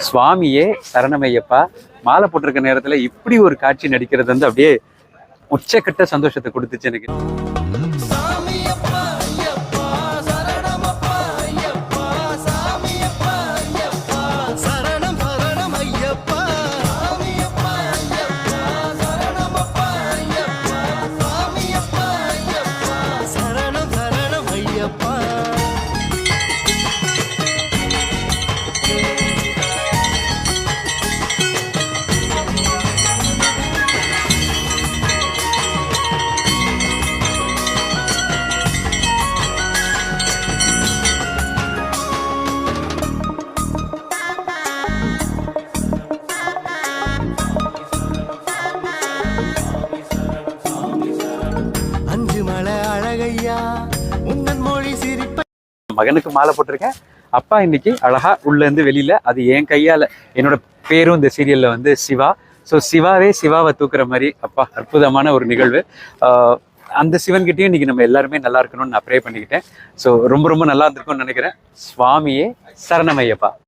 சுவாமியே சரணமையப்பா. மாலை போட்டிருக்க நேரத்துல இப்படி ஒரு காட்சி நடிக்கிறது வந்து அப்படியே உச்சக்கட்ட சந்தோஷத்தை கொடுத்துச்சு எனக்கு. மகனுக்கு மாலை போட்டிருக்கேன். அப்பா இன்னைக்கு அழகா உள்ள இருந்து வெளியில, அது என் கையால, என்னோட பேரும் இந்த சீரியல்ல வந்து சிவா. ஸோ சிவாவே சிவாவை தூக்குற மாதிரி அப்பா அற்புதமான ஒரு நிகழ்வு. அந்த சிவன்கிட்டையும் இன்னைக்கு நம்ம எல்லாருமே நல்லா இருக்கணும்னு நான் ப்ரே பண்ணிக்கிட்டேன். ஸோ ரொம்ப ரொம்ப நல்லா இருந்திருக்கும்னு நினைக்கிறேன். சுவாமியே சரணமையப்பா.